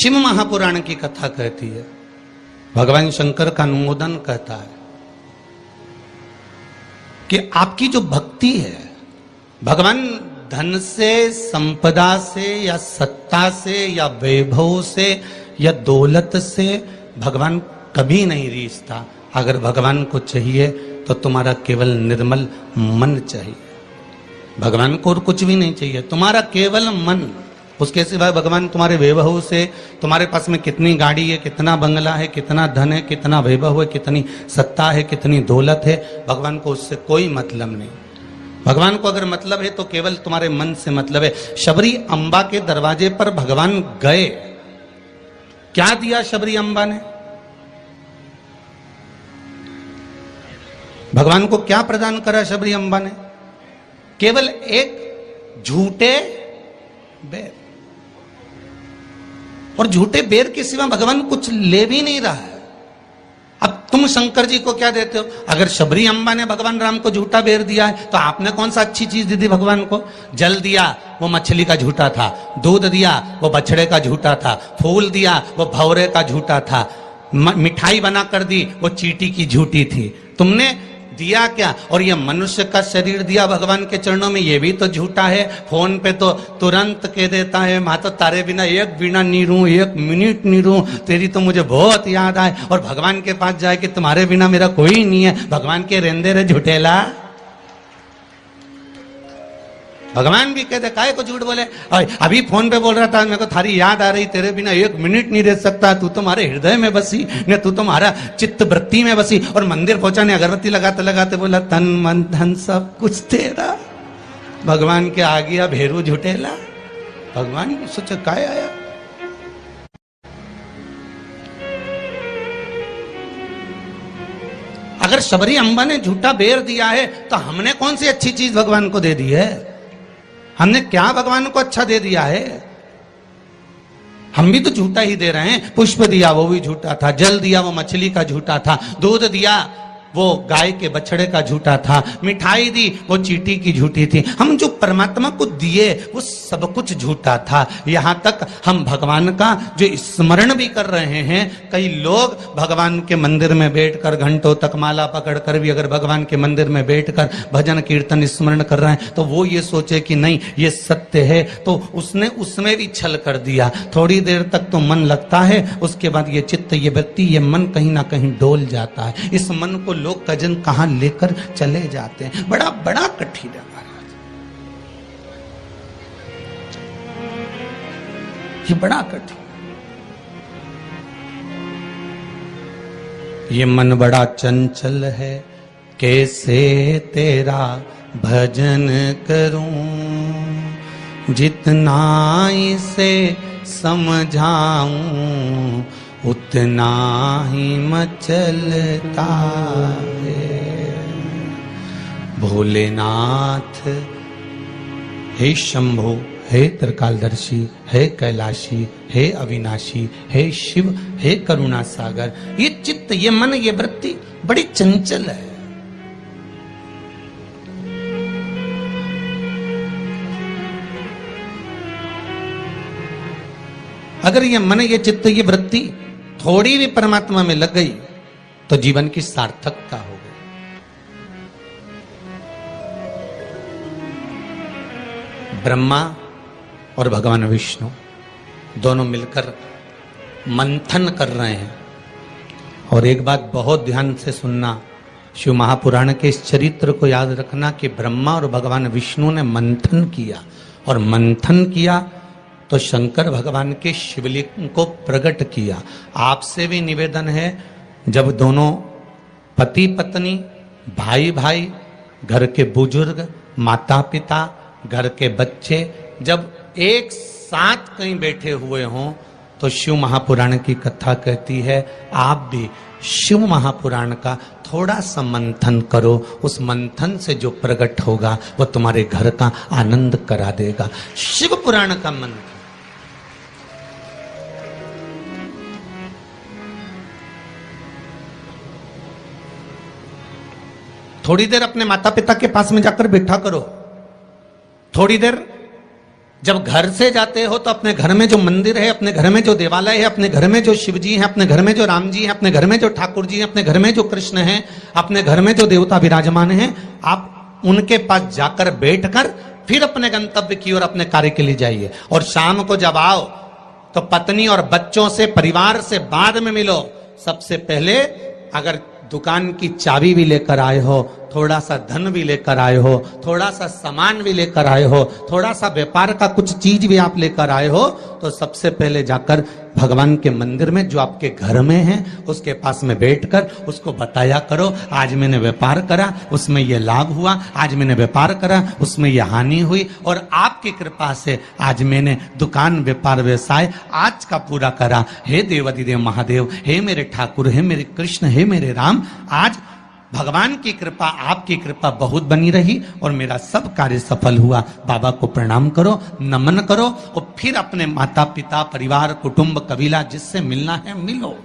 शिव महापुराण की कथा कहती है, भगवान शंकर का अनुमोदन कहता है कि आपकी जो भक्ति है, भगवान धन से, संपदा से या सत्ता से या वैभव से या दौलत से भगवान कभी नहीं रीझता। अगर भगवान को चाहिए तो तुम्हारा केवल निर्मल मन चाहिए, भगवान को और कुछ भी नहीं चाहिए, तुम्हारा केवल मन। उसके सिवाय भगवान तुम्हारे वैभव से, तुम्हारे पास में कितनी गाड़ी है, कितना बंगला है, कितना धन है, कितना वैभव है, कितनी सत्ता है, कितनी दौलत है, भगवान को उससे कोई मतलब नहीं। भगवान को अगर मतलब है तो केवल तुम्हारे मन से मतलब है। शबरी अम्बा के दरवाजे पर भगवान गए, क्या दिया शबरी अम्बा ने? भगवान को क्या प्रदान करा शबरी अम्बा ने? केवल एक झूठे बेर, और झूठे बेर के सिवा भगवान कुछ ले भी नहीं रहा है। अब तुम शंकर जी को क्या देते हो? अगर शबरी अम्बा ने भगवान राम को झूठा बेर दिया है तो आपने कौन सा अच्छी चीज दी थी भगवान को? जल दिया, वो मछली का झूठा था। दूध दिया, वो बछड़े का झूठा था। फूल दिया, वो भौरे का झूठा था। मिठाई बना कर दी, वो चींटी की झूठी थी। तुमने दिया क्या? और ये मनुष्य का शरीर दिया भगवान के चरणों में, ये भी तो झूठा है। फोन पे तो तुरंत कह देता है, माँ तो तारे बिना एक बिना नहीं रहूं, एक मिनट नहीं रहूं, तेरी तो मुझे बहुत याद आए। और भगवान के पास जाए कि तुम्हारे बिना मेरा कोई नहीं है। भगवान के रेंदे रे झूठेला। भगवान भी कहते काहे को झूठ बोले? अभी फोन पे बोल रहा था, मेरे को थारी याद आ रही, तेरे बिना एक मिनट नहीं रह सकता, तू तुम्हारे हृदय में बसी न, तू तुम्हारा चित्त वृत्ति में बसी। और मंदिर पहुंचा ने अगरबत्ती लगाते लगाते बोला, तन मन धन सब कुछ तेरा। भगवान के आ गया भेरू झूठेला। भगवान सोचा काय आया। अगर शबरी अम्बा ने झूठा बेर दिया है तो हमने कौन सी अच्छी चीज भगवान को दे दी है? हमने क्या भगवान को अच्छा दे दिया है? हम भी तो झूठा ही दे रहे हैं। पुष्प दिया, वो भी झूठा था। जल दिया, वो मछली का झूठा था। दूध दिया, वो गाय के बछड़े का झूठा था। मिठाई दी, वो चींटी की झूठी थी। हम जो परमात्मा को दिए वो सब कुछ झूठा था। यहां तक हम भगवान का जो स्मरण भी कर रहे हैं, कई लोग भगवान के मंदिर में बैठकर घंटों तक माला पकड़कर भी अगर भगवान के मंदिर में बैठकर भजन कीर्तन स्मरण कर रहे हैं तो वो ये सोचे कि नहीं ये सत्य है, तो उसने उसमें भी छल कर दिया। थोड़ी देर तक तो मन लगता है, उसके बाद ये चित्त, ये वृत्ति, ये मन कहीं ना कहीं डोल जाता है। इस मन को लोग कजन कहां लेकर चले जाते हैं। बड़ा बड़ा कठिन है महाराज, ये बड़ा कठिन। ये मन बड़ा चंचल है, कैसे तेरा भजन करूं, जितना इसे समझाऊं उतना ही मचलता है। भोलेनाथ, हे शंभो, हे त्रिकालदर्शी, हे कैलाशी, हे अविनाशी, हे शिव, हे करुणा सागर। ये चित्त, ये मन, ये वृत्ति बड़ी चंचल है। अगर ये मन, ये चित्त, ये वृत्ति थोड़ी भी परमात्मा में लग गई तो जीवन की सार्थकता हो गई। ब्रह्मा और भगवान विष्णु दोनों मिलकर मंथन कर रहे हैं। और एक बात बहुत ध्यान से सुनना, शिव महापुराण के इस चरित्र को याद रखना कि ब्रह्मा और भगवान विष्णु ने मंथन किया, और मंथन किया तो शंकर भगवान के शिवलिंग को प्रकट किया। आपसे भी निवेदन है, जब दोनों पति पत्नी, भाई भाई, घर के बुजुर्ग, माता पिता, घर के बच्चे जब एक साथ कहीं बैठे हुए हों तो शिव महापुराण की कथा कहती है आप भी शिव महापुराण का थोड़ा सा मंथन करो। उस मंथन से जो प्रकट होगा वो तुम्हारे घर का आनंद करा देगा। शिव पुराण का मंथन। थोड़ी देर अपने माता पिता के पास में जाकर बैठा करो, थोड़ी देर जब घर से जाते हो तो अपने घर में जो मंदिर है, अपने घर में जो देवालय है, अपने घर में जो शिव जी हैं, अपने घर में जो राम जी हैं, अपने घर में जो ठाकुर जी हैं, अपने घर में जो कृष्ण हैं, अपने घर में जो देवता विराजमान हैं, आप उनके पास जाकर बैठकर फिर अपने गंतव्य की ओर अपने कार्य के लिए जाइए। और शाम को जब आओ तो पत्नी और बच्चों से, परिवार से बाद में मिलो। सबसे पहले अगर दुकान की चाबी भी लेकर आए हो, थोड़ा सा धन भी लेकर आए हो, थोड़ा सा सामान भी लेकर आए हो, थोड़ा सा व्यापार का कुछ चीज भी आप लेकर आए हो, तो सबसे पहले जाकर भगवान के मंदिर में जो आपके घर में है उसके पास में बैठकर उसको बताया करो, आज मैंने व्यापार करा उसमें यह लाभ हुआ, आज मैंने व्यापार करा उसमें यह हानि हुई, और आपकी कृपा से आज मैंने दुकान व्यापार व्यवसाय आज का पूरा करा। हे देवाधिदेव महादेव, हे मेरे ठाकुर, हे मेरे कृष्ण, हे मेरे राम, आज भगवान की कृपा, आपकी कृपा बहुत बनी रही और मेरा सब कार्य सफल हुआ। बाबा को प्रणाम करो, नमन करो और फिर अपने माता पिता, परिवार, कुटुंब, कबीला जिससे मिलना है मिलो,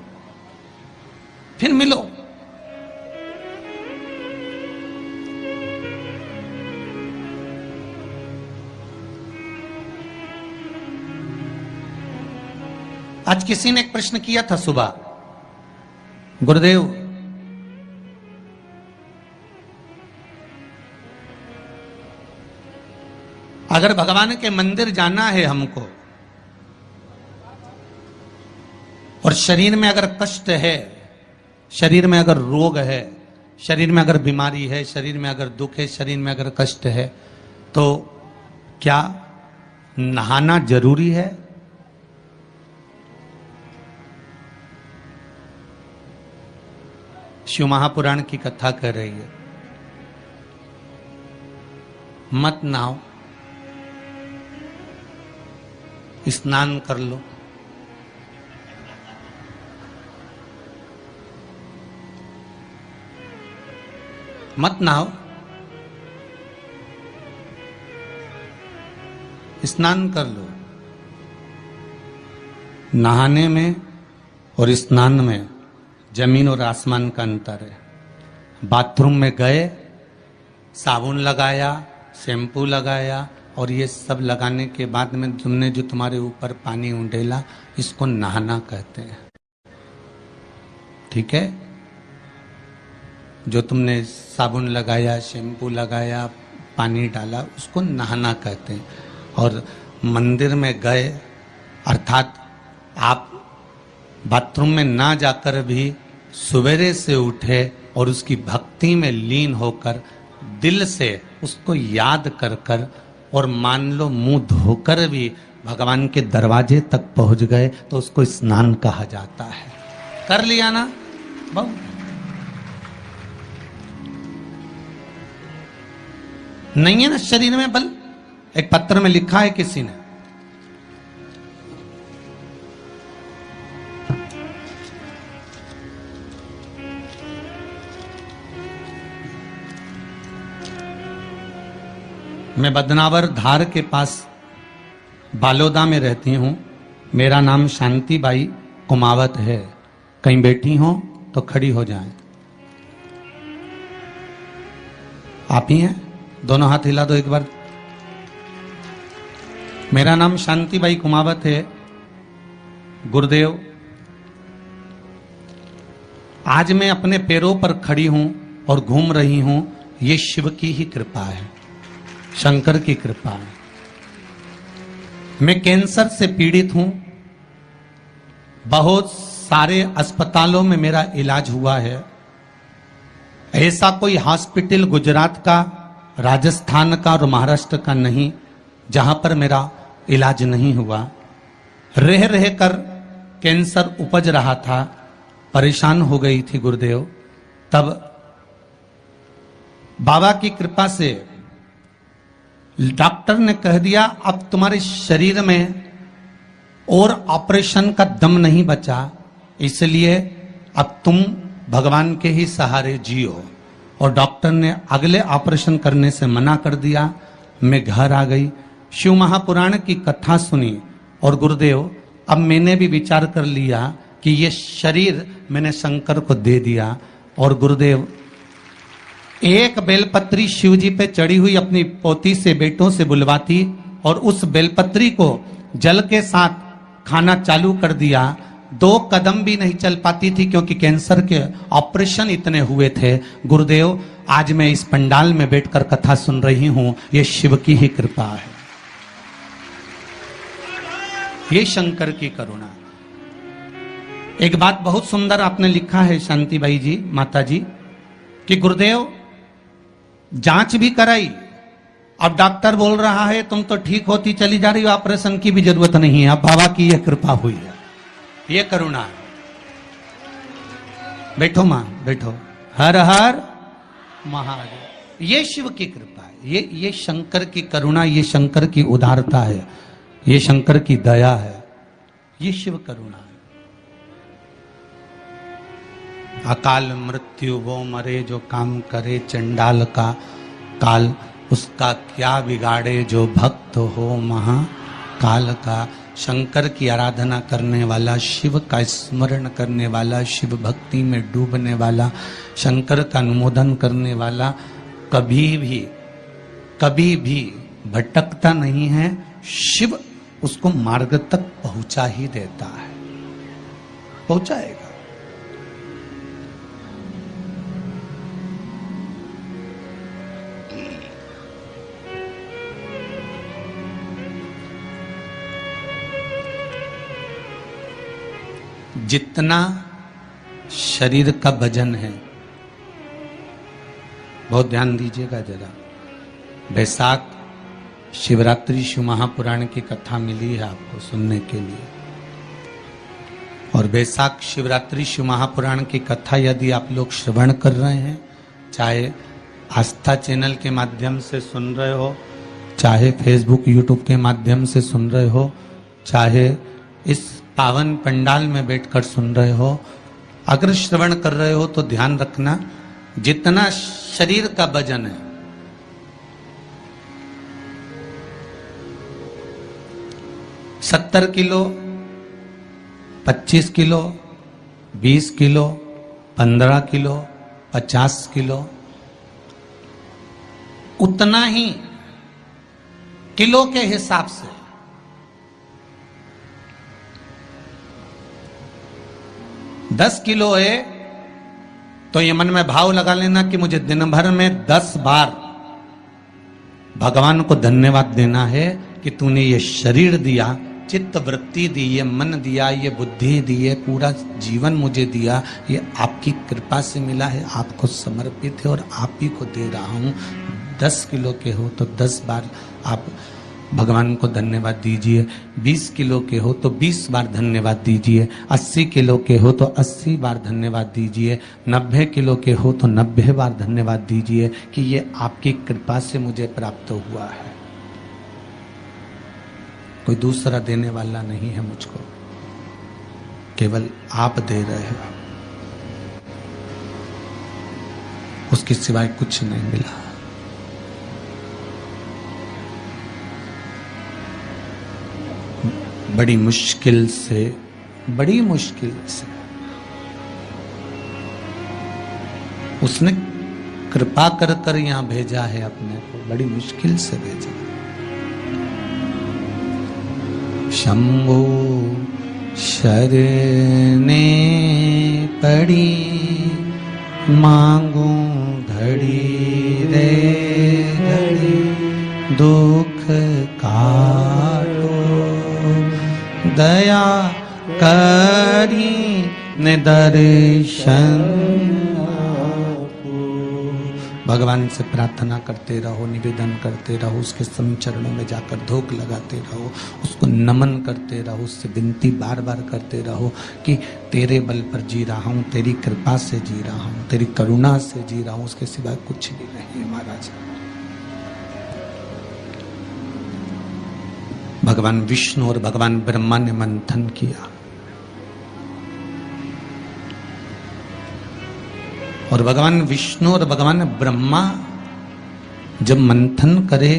फिर मिलो। आज किसी ने एक प्रश्न किया था सुबह, गुरुदेव अगर भगवान के मंदिर जाना है हमको और शरीर में अगर कष्ट है, शरीर में अगर रोग है, शरीर में अगर बीमारी है, शरीर में अगर दुख है, शरीर में अगर कष्ट है, तो क्या नहाना जरूरी है? शिव महापुराण की कथा कर रही है, मत नहाओ, स्नान कर लो। मत नहाओ, स्नान कर लो। नहाने में और स्नान में जमीन और आसमान का अंतर है। बाथरूम में गए, साबुन लगाया, शैम्पू लगाया और ये सब लगाने के बाद में तुमने जो तुम्हारे ऊपर पानी उंडेला, इसको नहाना कहते हैं। ठीक है? जो तुमने साबुन लगाया, शैम्पू लगाया, पानी डाला, उसको नहाना कहते हैं। और मंदिर में गए अर्थात आप बाथरूम में ना जाकर भी सवेरे से उठे और उसकी भक्ति में लीन होकर दिल से उसको याद कर कर और मान लो मुंह धोकर भी भगवान के दरवाजे तक पहुंच गए तो उसको स्नान कहा जाता है। कर लिया ना बहुत। नहीं है ना शरीर में बल? एक पत्र में लिखा है किसी ने, मैं बदनावर धार के पास बालोदा में रहती हूं, मेरा नाम शांतिबाई कुमावत है, कहीं बैठी हो तो खड़ी हो जाएं। आप ही हैं? दोनों हाथ हिला दो एक बार। मेरा नाम शांतिबाई कुमावत है। गुरुदेव, आज मैं अपने पैरों पर खड़ी हूं और घूम रही हूं, ये शिव की ही कृपा है, शंकर की कृपा है। मैं कैंसर से पीड़ित हूं, बहुत सारे अस्पतालों में मेरा इलाज हुआ है। ऐसा कोई हॉस्पिटल गुजरात का, राजस्थान का और महाराष्ट्र का नहीं जहां पर मेरा इलाज नहीं हुआ। रह रह कर कैंसर उपज रहा था, परेशान हो गई थी गुरुदेव। तब बाबा की कृपा से डॉक्टर ने कह दिया अब तुम्हारे शरीर में और ऑपरेशन का दम नहीं बचा, इसलिए अब तुम भगवान के ही सहारे जियो। और डॉक्टर ने अगले ऑपरेशन करने से मना कर दिया। मैं घर आ गई, शिव महापुराण की कथा सुनी और गुरुदेव अब मैंने भी विचार कर लिया कि ये शरीर मैंने शंकर को दे दिया। और गुरुदेव एक बेलपत्री शिव जी पे चढ़ी हुई अपनी पोती से, बेटों से बुलवाती और उस बेलपत्री को जल के साथ खाना चालू कर दिया, 2 कदम भी नहीं चल पाती थी क्योंकि कैंसर के ऑपरेशन इतने हुए थे। गुरुदेव, आज मैं इस पंडाल में बैठकर कथा सुन रही हूं, ये शिव की ही कृपा है, ये शंकर की करुणा। एक बात बहुत सुंदर आपने लिखा है शांतिबाई जी, माता जी, कि गुरुदेव जांच भी कराई, अब डॉक्टर बोल रहा है तुम तो ठीक होती चली जा रही हो, ऑपरेशन की भी जरूरत नहीं है। अब बाबा की यह कृपा हुई है, ये करुणा है। बैठो मां, बैठो। हर हर महादेव। ये शिव की कृपा है, ये शंकर की करुणा, ये शंकर की उदारता है, ये शंकर की दया है, ये शिव करुणा है। अकाल मृत्यु वो मरे जो काम करे, चंडाल का काल उसका क्या बिगाड़े, जो भक्त हो महाकाल का। शंकर की आराधना करने वाला, शिव का स्मरण करने वाला, शिव भक्ति में डूबने वाला, शंकर का अनुमोदन करने वाला कभी भी भटकता नहीं है। शिव उसको मार्ग तक पहुंचा ही देता है, पहुंचाएगा। जितना शरीर का वजन है, बहुत ध्यान दीजिएगा जरा। बैसाख शिवरात्रि शिव महापुराण की कथा मिली है आपको सुनने के लिए, और बैसाख शिवरात्रि शिव महापुराण की कथा यदि आप लोग श्रवण कर रहे हैं, चाहे आस्था चैनल के माध्यम से सुन रहे हो, चाहे फेसबुक यूट्यूब के माध्यम से सुन रहे हो, चाहे इस पावन पंडाल में बैठकर सुन रहे हो, अगर श्रवण कर रहे हो तो ध्यान रखना, जितना शरीर का वजन है, $70 kilo, 25 kilo, 20 kilo, 15 kilo, 50 kilo, उतना ही किलो के हिसाब से 10 किलो है तो ये मन में भाव लगा लेना कि मुझे दिन भर में 10 बार भगवान को धन्यवाद देना है कि तूने ये शरीर दिया, चित्त वृत्ति दी, ये मन दिया, ये बुद्धि दी, ये पूरा जीवन मुझे दिया, ये आपकी कृपा से मिला है, आपको समर्पित है और आप ही को दे रहा हूं। 10 किलो के हो तो 10 बार आप भगवान को धन्यवाद दीजिए, 20 किलो के हो तो 20 बार धन्यवाद दीजिए, 80 किलो के हो तो 80 बार धन्यवाद दीजिए, 90 किलो के हो तो 90 बार धन्यवाद दीजिए कि ये आपकी कृपा से मुझे प्राप्त हुआ है, कोई दूसरा देने वाला नहीं है मुझको, केवल आप दे रहे हो, उसके सिवाय कुछ नहीं मिला। बड़ी मुश्किल से उसने कृपा कर कर यहां भेजा है अपने को, बड़ी मुश्किल से भेजा। शंभो शरणे पड़ी, मांगू घड़ी रे घड़ी, दुख काटो दया करी ने दर्शन। भगवान से प्रार्थना करते रहो, निवेदन करते रहो, उसके चरणों में जाकर धूप लगाते रहो, उसको नमन करते रहो, उससे विनती बार बार करते रहो कि तेरे बल पर जी रहा हूं, तेरी कृपा से जी रहा हूं, तेरी करुणा से जी रहा हूं, उसके सिवाय कुछ भी नहीं है महाराज। भगवान विष्णु और भगवान ब्रह्मा ने मंथन किया और भगवान विष्णु और भगवान ब्रह्मा जब मंथन करे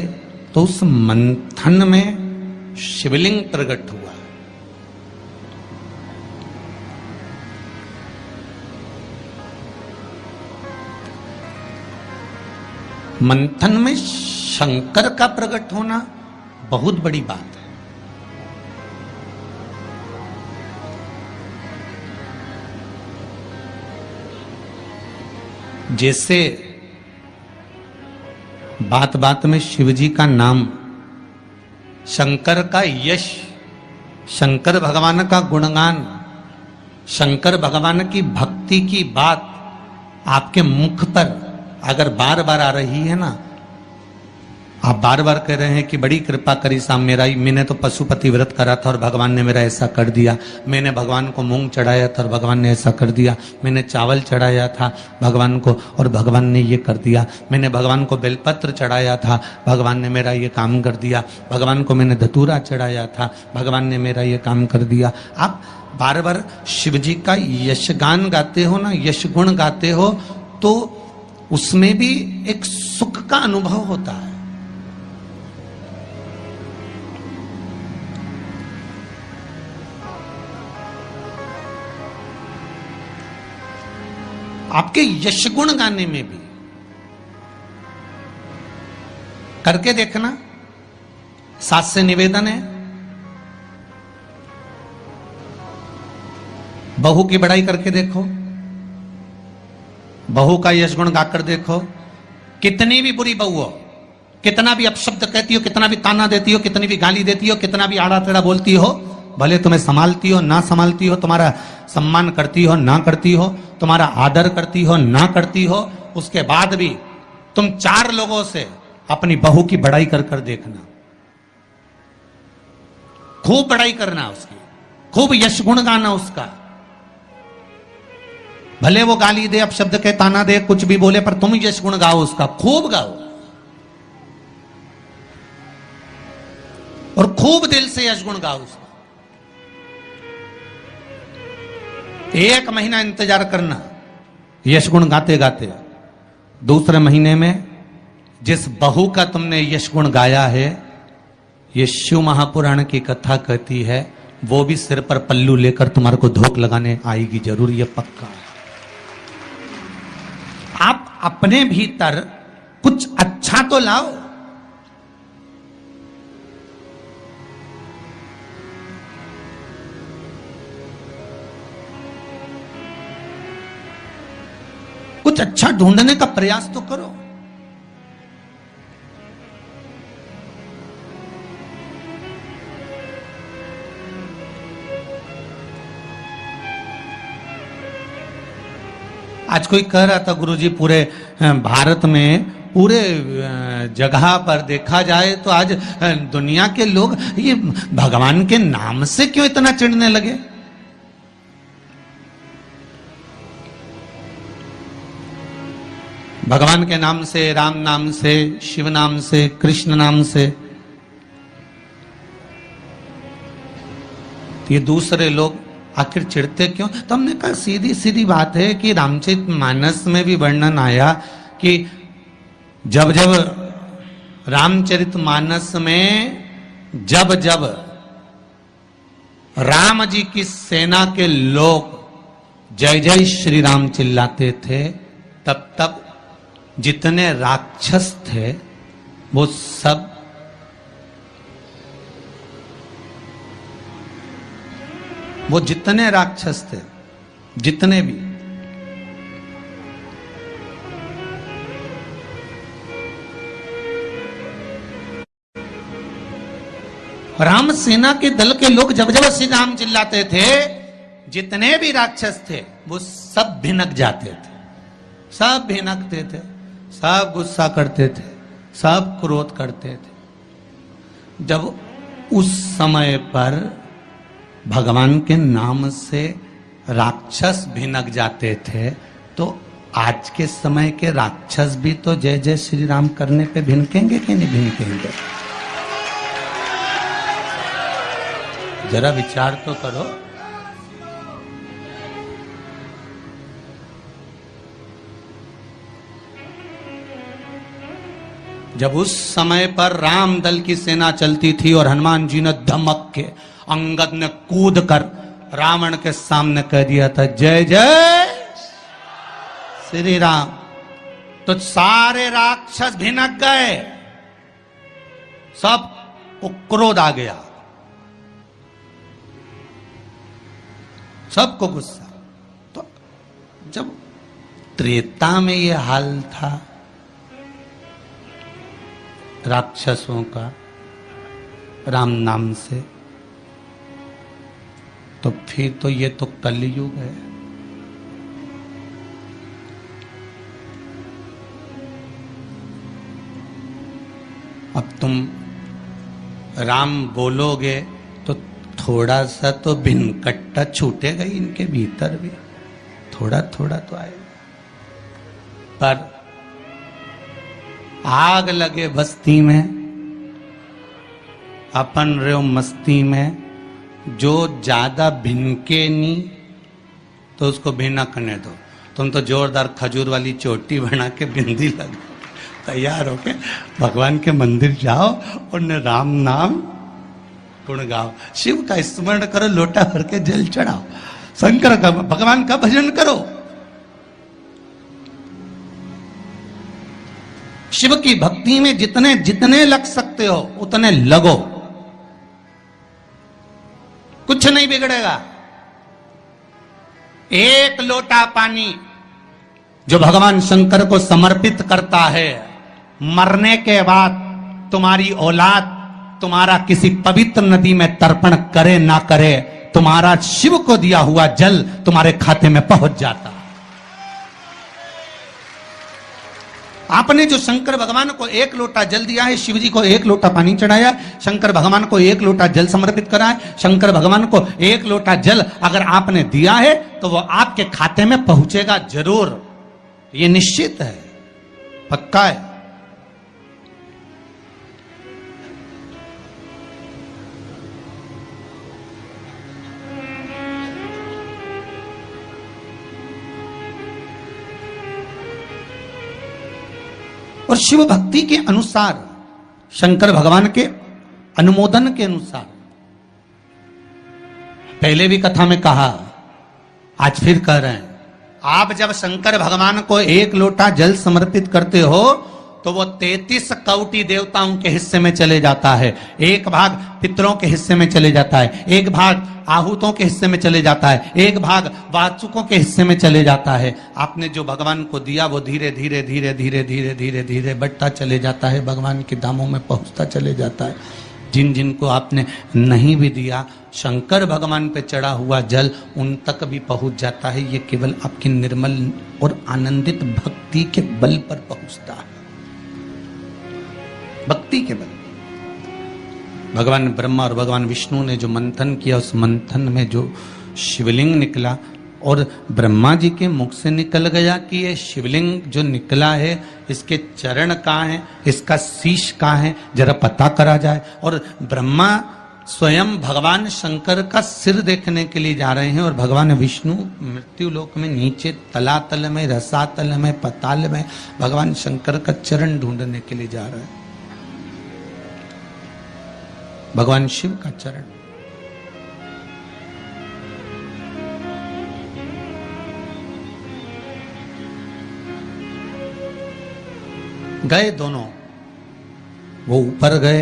तो उस मंथन में शिवलिंग प्रकट हुआ। मंथन में शंकर का प्रकट होना, बहुत बड़ी बात है। जैसे बात बात में शिवजी का नाम, शंकर का यश, शंकर भगवान का गुणगान, शंकर भगवान की भक्ति की बात आपके मुख पर अगर बार बार आ रही है ना, आप बार बार कह रहे हैं कि बड़ी कृपा करी साहब मेरा, मैंने तो पशुपति व्रत करा था और भगवान ने मेरा ऐसा कर दिया, मैंने भगवान को मूंग चढ़ाया था और भगवान ने ऐसा कर दिया, मैंने चावल चढ़ाया था भगवान को और भगवान ने ये कर दिया, मैंने भगवान को बेलपत्र चढ़ाया था भगवान ने मेरा ये काम कर दिया, भगवान को मैंने धतूरा चढ़ाया था भगवान ने मेरा ये काम कर दिया। आप बार बार शिव जी का यशगान गाते हो ना, यश गुण गाते हो, तो उसमें भी एक सुख का अनुभव होता है। आपके यश गुण गाने में भी करके देखना। सास से निवेदन है, बहू की बड़ाई करके देखो, बहू का यश गुण गाकर देखो। कितनी भी बुरी बहू हो, कितना भी अपशब्द कहती हो, कितना भी ताना देती हो, कितनी भी गाली देती हो, कितना भी आड़ा टेढ़ा बोलती हो, भले तुम्हें संभालती हो ना संभालती हो, तुम्हारा सम्मान करती हो ना करती हो, तुम्हारा आदर करती हो ना करती हो, उसके बाद भी तुम 4 लोगों से अपनी बहू की बड़ाई कर कर देखना, खूब बड़ाई करना उसकी, खूब यश गुण गाना उसका। भले वो गाली दे, अपशब्द के ताना दे, कुछ भी बोले, पर तुम यश गुण गाओ उसका, खूब गाओ और खूब दिल से यश गुण गाओ उसका। 1 महीना इंतजार करना यश गुण गाते गाते। दूसरे महीने में जिस बहू का तुमने यश गुण गाया है, ये शिव महापुराण की कथा कहती है, वो भी सिर पर पल्लू लेकर तुम्हारे को धोख लगाने आएगी जरूर, ये पक्का। आप अपने भीतर कुछ अच्छा तो लाओ। कुछ अच्छा ढूंढने का प्रयास तो करो। आज कोई कह रहा था गुरुजी, पूरे भारत में पूरे जगह पर देखा जाए तो आज दुनिया के लोग ये भगवान के नाम से क्यों इतना चिढ़ने लगे। भगवान के नाम से, राम नाम से, शिव नाम से, कृष्ण नाम से, ये दूसरे लोग आखिर चिढ़ते क्यों? तो हमने कहा सीधी सीधी बात है कि रामचरितमानस में भी वर्णन आया कि जब जब रामचरितमानस में जब जब राम जी की सेना के लोग जय जय श्री राम चिल्लाते थे, तब तब जितने राक्षस थे वो सब जितने राक्षस थे, जितने भी, राम सेना के दल के लोग जब जब श्री राम चिल्लाते थे, जितने भी राक्षस थे वो सब भिनक जाते थे, सब भिनकते थे, सब गुस्सा करते थे, सब क्रोध करते थे। जब उस समय पर भगवान के नाम से राक्षस भिनक जाते थे, तो आज के समय के राक्षस भी तो जय जय श्री राम करने पे भिनकेंगे कि नहीं भिनकेंगे? जरा विचार तो करो। जब उस समय पर राम दल की सेना चलती थी और हनुमान जी ने धमक के, अंगद ने कूद कर रावण के सामने कह दिया था जय जय श्री राम, तो सारे राक्षस भिनक गए, सब को क्रोध आ गया, सबको गुस्सा। तो जब त्रेता में ये हाल था राक्षसों का राम नाम से, तो फिर तो ये तो कलयुग है। अब तुम राम बोलोगे तो थोड़ा सा तो भिनकट्टा छूटेगा ही इनके भीतर भी, थोड़ा थोड़ा तो आएगा। पर आग लगे बस्ती में, अपन रहो मस्ती में, जो ज्यादा भिनके नहीं तो उसको भिनकने दो। तुम तो जोरदार खजूर वाली चोटी बना के बिंदी लगा तैयार होके भगवान के मंदिर जाओ और राम नाम गुण गाओ, शिव का स्मरण करो, लोटा भर के जल चढ़ाओ, शंकर का भगवान का भजन करो। शिव की भक्ति में जितने जितने लग सकते हो उतने लगो, कुछ नहीं बिगड़ेगा। एक लोटा पानी जो भगवान शंकर को समर्पित करता है, मरने के बाद तुम्हारी औलाद तुम्हारा किसी पवित्र नदी में तर्पण करे ना करे, तुम्हारा शिव को दिया हुआ जल तुम्हारे खाते में पहुंच जाता। आपने जो शंकर भगवान को एक लोटा जल दिया है, शिव जी को एक लोटा पानी चढ़ाया, शंकर भगवान को एक लोटा जल समर्पित करा है, शंकर भगवान को एक लोटा जल अगर आपने दिया है तो वो आपके खाते में पहुंचेगा जरूर, ये निश्चित है, पक्का है। और शिव भक्ति के अनुसार, शंकर भगवान के अनुमोदन के अनुसार, पहले भी कथा में कहा, आज फिर कह रहे हैं, आप जब शंकर भगवान को एक लोटा जल समर्पित करते हो तो वो 33 कौटि देवताओं के हिस्से में चले जाता है, एक भाग पितरों के हिस्से में चले जाता है, एक भाग आहूतों के हिस्से में चले जाता है, एक भाग वाचुकों के हिस्से में चले जाता है। आपने जो भगवान को दिया वो धीरे धीरे धीरे धीरे धीरे धीरे धीरे बढ़ता चले जाता है, भगवान के धामों में पहुंचता चले जाता है। जिन जिन को आपने नहीं भी दिया, शंकर भगवान पे चढ़ा हुआ जल उन तक भी पहुंच जाता है। ये केवल आपकी निर्मल और आनंदित भक्ति के बल पर पहुंचता है, भक्ति के बल। भगवान ब्रह्मा और भगवान विष्णु ने जो मंथन किया, उस मंथन में जो शिवलिंग निकला, और ब्रह्मा जी के मुख से निकल गया कि ये शिवलिंग जो निकला है इसके चरण कहाँ हैं, इसका शीश कहाँ है, जरा पता करा जाए। और ब्रह्मा स्वयं भगवान शंकर का सिर देखने के लिए जा रहे हैं, और भगवान विष्णु मृत्यु लोक में नीचे तलातल में, रसातल में, पताल में भगवान शंकर का चरण ढूंढने के लिए जा रहे हैं, भगवान शिव का चरण। गए दोनों, वो ऊपर गए,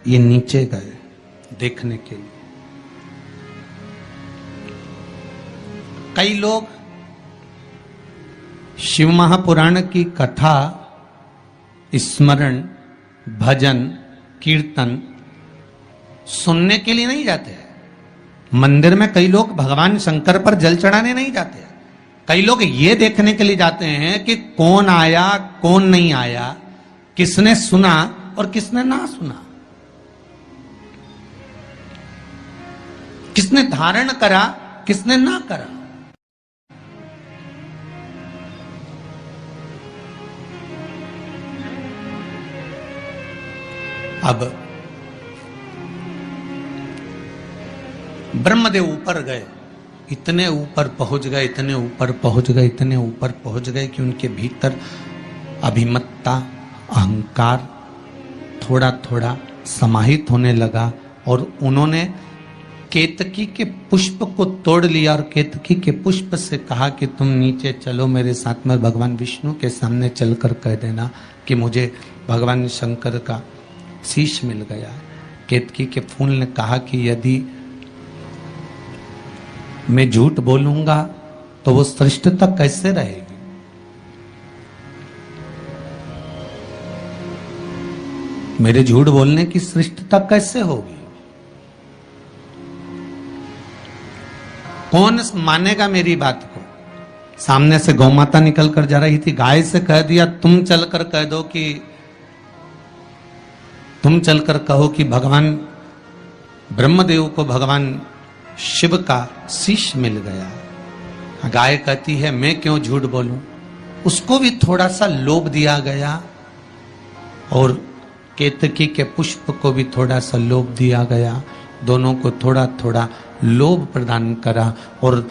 ये नीचे गए देखने के लिए। कई लोग शिव महापुराण की कथा, स्मरण, भजन, कीर्तन सुनने के लिए नहीं जाते हैं। मंदिर में कई लोग भगवान शंकर पर जल चढ़ाने नहीं जाते हैं। कई लोग ये देखने के लिए जाते हैं कि कौन आया कौन नहीं आया, किसने सुना और किसने ना सुना, किसने धारण करा किसने ना करा। अब ब्रह्मदेव ऊपर गए, इतने ऊपर पहुंच गए, इतने ऊपर पहुंच गए, इतने ऊपर पहुंच गए कि उनके भीतर अभिमत्ता, अहंकार थोड़ा थोड़ा समाहित होने लगा, और उन्होंने केतकी के पुष्प को तोड़ लिया और केतकी के पुष्प से कहा कि तुम नीचे चलो मेरे साथ में, भगवान विष्णु के सामने चलकर कह देना कि मुझे भगवान शंकर का शीश मिल गया। केतकी के फूल ने कहा कि यदि मैं झूठ बोलूंगा तो वो श्रेष्ठता कैसे रहेगी? मेरे झूठ बोलने की श्रेष्ठता कैसे होगी? कौन मानेगा मेरी बात को? सामने से गौ माता निकल कर जा रही थी, गाय से कह दिया तुम चलकर कह दो कि तुम चलकर कहो कि भगवान ब्रह्मदेव को भगवान शिव का शीश मिल गया। गाय कहती है मैं क्यों झूठ बोलूं? उसको भी थोड़ा सा लोभ दिया गया और केतकी के पुष्प को भी थोड़ा सा लोभ दिया गया। दोनों को थोड़ा थोड़ा लोभ प्रदान करा। और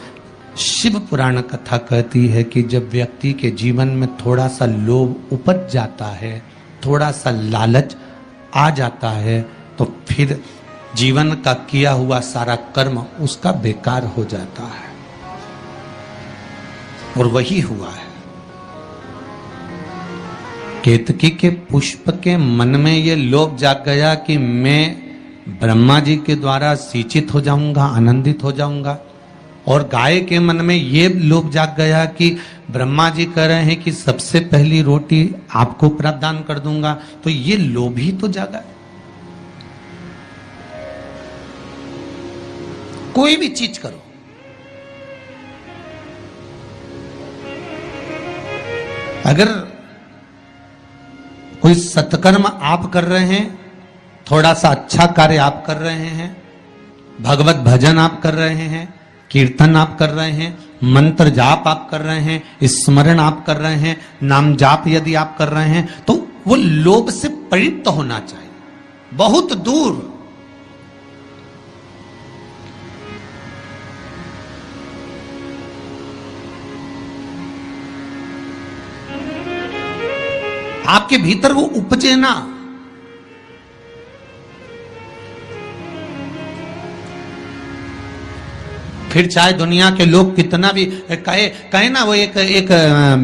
शिव पुराण कथा कहती है कि जब व्यक्ति के जीवन में थोड़ा सा लोभ उपज जाता है, थोड़ा सा लालच आ जाता है, तो फिर जीवन का किया हुआ सारा कर्म उसका बेकार हो जाता है। और वही हुआ है। केतकी के पुष्प के मन में ये लोभ जाग गया कि मैं ब्रह्मा जी के द्वारा सिंचित हो जाऊंगा, आनंदित हो जाऊंगा। और गाय के मन में ये लोभ जाग गया कि ब्रह्मा जी कह रहे हैं कि सबसे पहली रोटी आपको प्रदान कर दूंगा, तो ये लोभ ही तो जागा। कोई भी चीज करो, अगर कोई सत्कर्म आप कर रहे हैं, थोड़ा सा अच्छा कार्य आप कर रहे हैं, भगवत भजन आप कर रहे हैं, कीर्तन आप कर रहे हैं, मंत्र जाप आप कर रहे हैं, स्मरण आप कर रहे हैं, नाम जाप यदि आप कर रहे हैं, तो वो लोभ से पवित्र होना चाहिए, बहुत दूर। आपके भीतर वो उपजे ना। फिर चाहे दुनिया के लोग कितना भी कहे ना, वो एक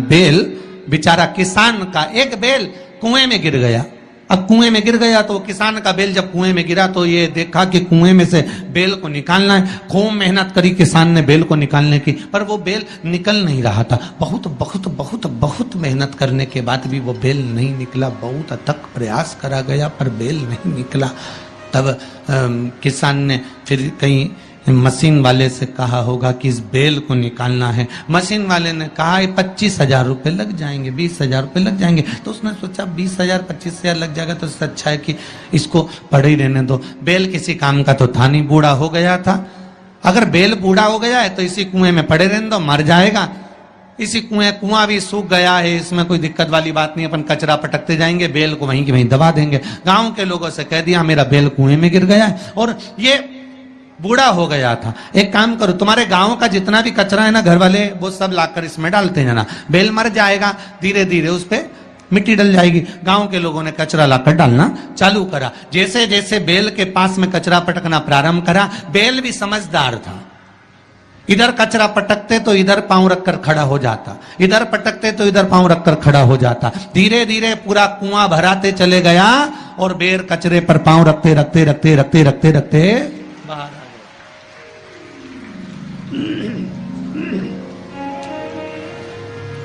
बेल बेचारा किसान का एक बेल कुएं में गिर गया। अब कुएं में गिर गया तो किसान का बेल जब कुएं में गिरा तो ये देखा कि कुएं में से बेल को निकालना है। खूब मेहनत करी किसान ने बेल को निकालने की, पर वो बेल निकल नहीं रहा था। बहुत बहुत बहुत बहुत मेहनत करने के बाद भी वो बेल नहीं निकला। बहुत अथक प्रयास करा गया पर बेल नहीं निकला। तब किसान ने फिर कहीं मशीन वाले से कहा होगा कि इस बेल को निकालना है। मशीन वाले ने कहा 25,000 रुपये लग जाएंगे, 20,000 रुपये लग जाएंगे। तो उसने सोचा 20,000 25,000 लग जाएगा तो इससे अच्छा है कि इसको पड़े ही रहने दो। बेल किसी काम का तो था नहीं, बूढ़ा हो गया था। अगर बेल बूढ़ा हो गया है तो इसी कुएं में पड़े रहने दो, मर जाएगा। इसी कुआं भी सूख गया है, इसमें कोई दिक्कत वाली बात नहीं, अपन कचरा पटकते जाएंगे, बेल को वहीं की वहीं दबा देंगे। गांव के लोगों से कह दिया मेरा बेल कुएं में गिर गया है और ये बूढ़ा हो गया था। एक काम करो, तुम्हारे गांव का जितना भी कचरा है ना, घर वाले वो सब लाकर इसमें डालते हैं ना, बेल मर जाएगा, धीरे धीरे उस पे मिट्टी डल जाएगी। गांव के लोगों ने कचरा लाकर डालना चालू करा। जैसे जैसे बेल के पास में कचरा पटकना प्रारंभ करा, बेल भी समझदार था। इधर कचरा पटकते तो इधर पांव रखकर खड़ा हो जाता, इधर पटकते तो इधर पांव रखकर खड़ा हो जाता। धीरे धीरे पूरा कुआं भराते चले गया और बेर कचरे पर पांव रखते रखते रखते रखते रखते रखते बाहर आ गया।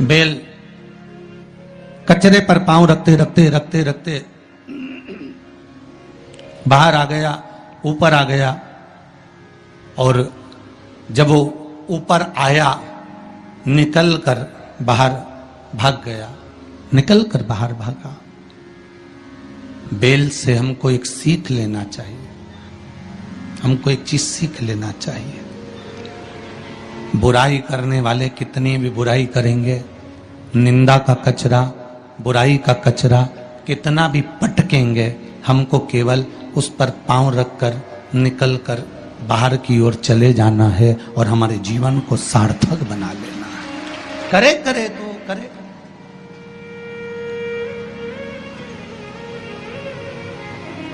बेल कचरे पर पांव रखते रखते रखते रखते बाहर आ गया, ऊपर आ गया। और जब वो ऊपर आया, निकल कर बाहर भाग गया, निकल कर बाहर भागा। बेल से हमको एक सीख लेना चाहिए, हमको एक चीज सीख लेना चाहिए। बुराई करने वाले कितनी भी बुराई करेंगे, निंदा का कचरा, बुराई का कचरा कितना भी पटकेंगे, हमको केवल उस पर पांव रखकर निकल कर बाहर की ओर चले जाना है और हमारे जीवन को सार्थक बना लेना है। करे करे तो करे।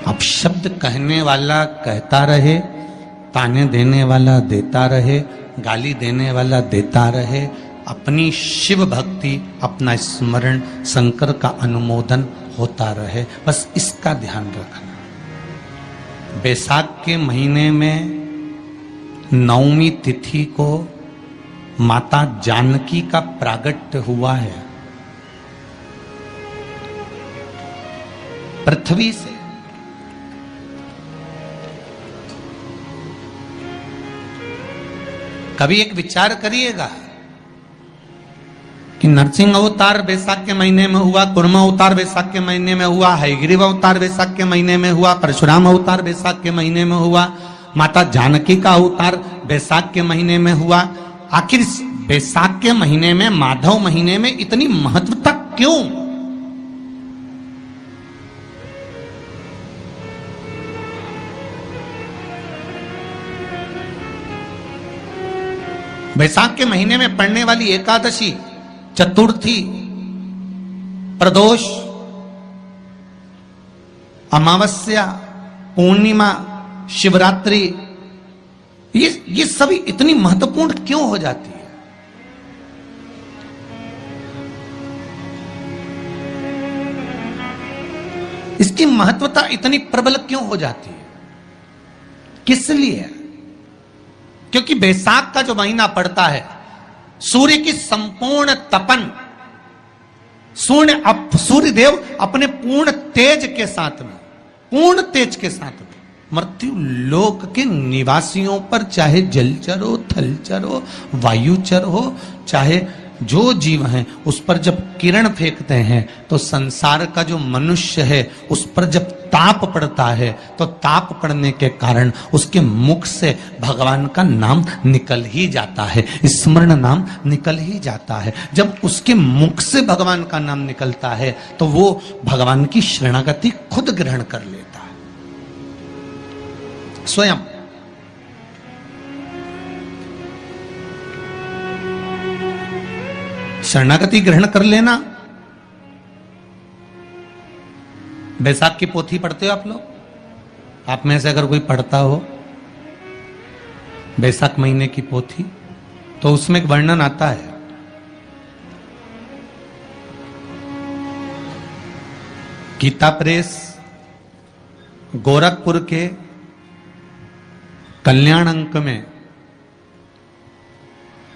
अब शब्द कहने वाला कहता रहे, ताने देने वाला देता रहे, गाली देने वाला देता रहे। अपनी शिव भक्ति, अपना स्मरण, शंकर का अनुमोदन होता रहे, बस इसका ध्यान रखना। बैसाख के महीने में नवमी तिथि को माता जानकी का प्रागट्य हुआ है पृथ्वी से। कभी एक विचार करिएगा कि नरसिंह अवतार बैसाख के महीने में हुआ, कुर्म अवतार बैसाख के महीने में हुआ, हयग्रीव अवतार बैसाख के महीने में हुआ, परशुराम अवतार बैसाख के महीने में हुआ, माता जानकी का अवतार बैसाख के महीने में हुआ। आखिर बैसाख के महीने में, माधव महीने में इतनी महत्वता क्यों? बैसाख के महीने में पड़ने वाली एकादशी, चतुर्थी, प्रदोष, अमावस्या, पूर्णिमा, शिवरात्रि, ये सभी इतनी महत्वपूर्ण क्यों हो जाती है? इसकी महत्वता इतनी प्रबल क्यों हो जाती है? किस लिए? क्योंकि बैसाख का जो महीना पड़ता है, सूर्य की संपूर्ण तपन, सूर्य देव अपने पूर्ण तेज के साथ में, पूर्ण तेज के साथ में मृत्यु लोक के निवासियों पर, चाहे जलचर हो, थलचर हो, वायुचर हो, चाहे जो जीव हैं, उस पर जब किरण फेंकते हैं तो संसार का जो मनुष्य है उस पर जब ताप पड़ता है तो ताप पड़ने के कारण उसके मुख से भगवान का नाम निकल ही जाता है, स्मरण नाम निकल ही जाता है। जब उसके मुख से भगवान का नाम निकलता है तो वो भगवान की शरणागति खुद ग्रहण कर लेता है स्वयं। शरणागति ग्रहण कर लेना। बैसाख की पोथी पढ़ते हो आप लोग? आप में से अगर कोई पढ़ता हो बैसाख महीने की पोथी, तो उसमें एक वर्णन आता है गीता प्रेस गोरखपुर के कल्याण अंक में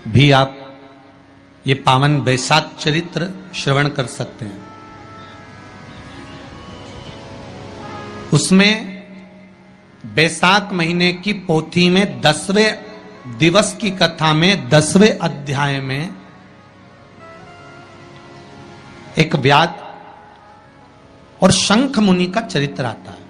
भी आप ये पावन बैसाख चरित्र श्रवण कर सकते हैं। उसमें बैसाख महीने की पोथी में 10वें दिवस की कथा में 10वें अध्याय में एक व्याध और शंख मुनि का चरित्र आता है।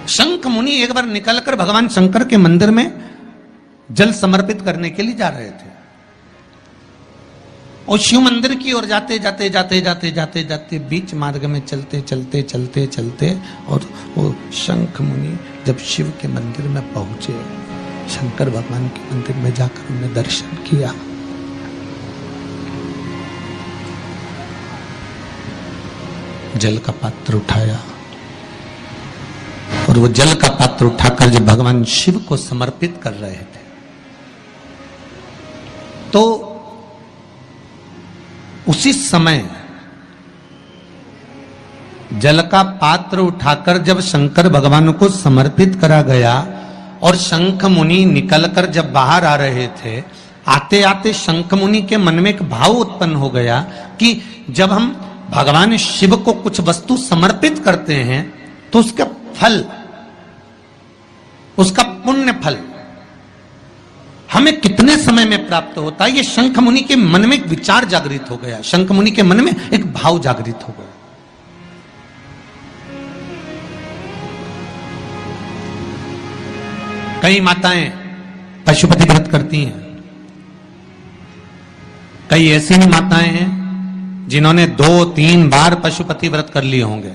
शंख मुनि एक बार निकलकर भगवान शंकर के मंदिर में जल समर्पित करने के लिए जा रहे थे और शिव मंदिर की ओर जाते जाते जाते जाते जाते जाते बीच मार्ग में चलते चलते चलते चलते और वो शंख मुनि जब शिव के मंदिर में पहुंचे, शंकर भगवान के मंदिर में जाकर उन्हें दर्शन किया, जल का पात्र उठाया और वो जल का पात्र उठाकर जब भगवान शिव को समर्पित कर रहे थे तो उसी समय जल का पात्र उठाकर जब शंकर भगवान को समर्पित करा गया और शंख मुनि निकलकर जब बाहर आ रहे थे, आते आते शंख मुनि के मन में एक भाव उत्पन्न हो गया कि जब हम भगवान शिव को कुछ वस्तु समर्पित करते हैं तो उसका फल, उसका पुण्य फल हमें कितने समय में प्राप्त होता है। ये शंख मुनि के मन में एक विचार जागृत हो गया, शंख मुनि के मन में एक भाव जागृत हो गया। कई माताएं पशुपति व्रत करती हैं, कई ऐसी भी माताएं हैं जिन्होंने 2-3 बार पशुपति व्रत कर लिए होंगे।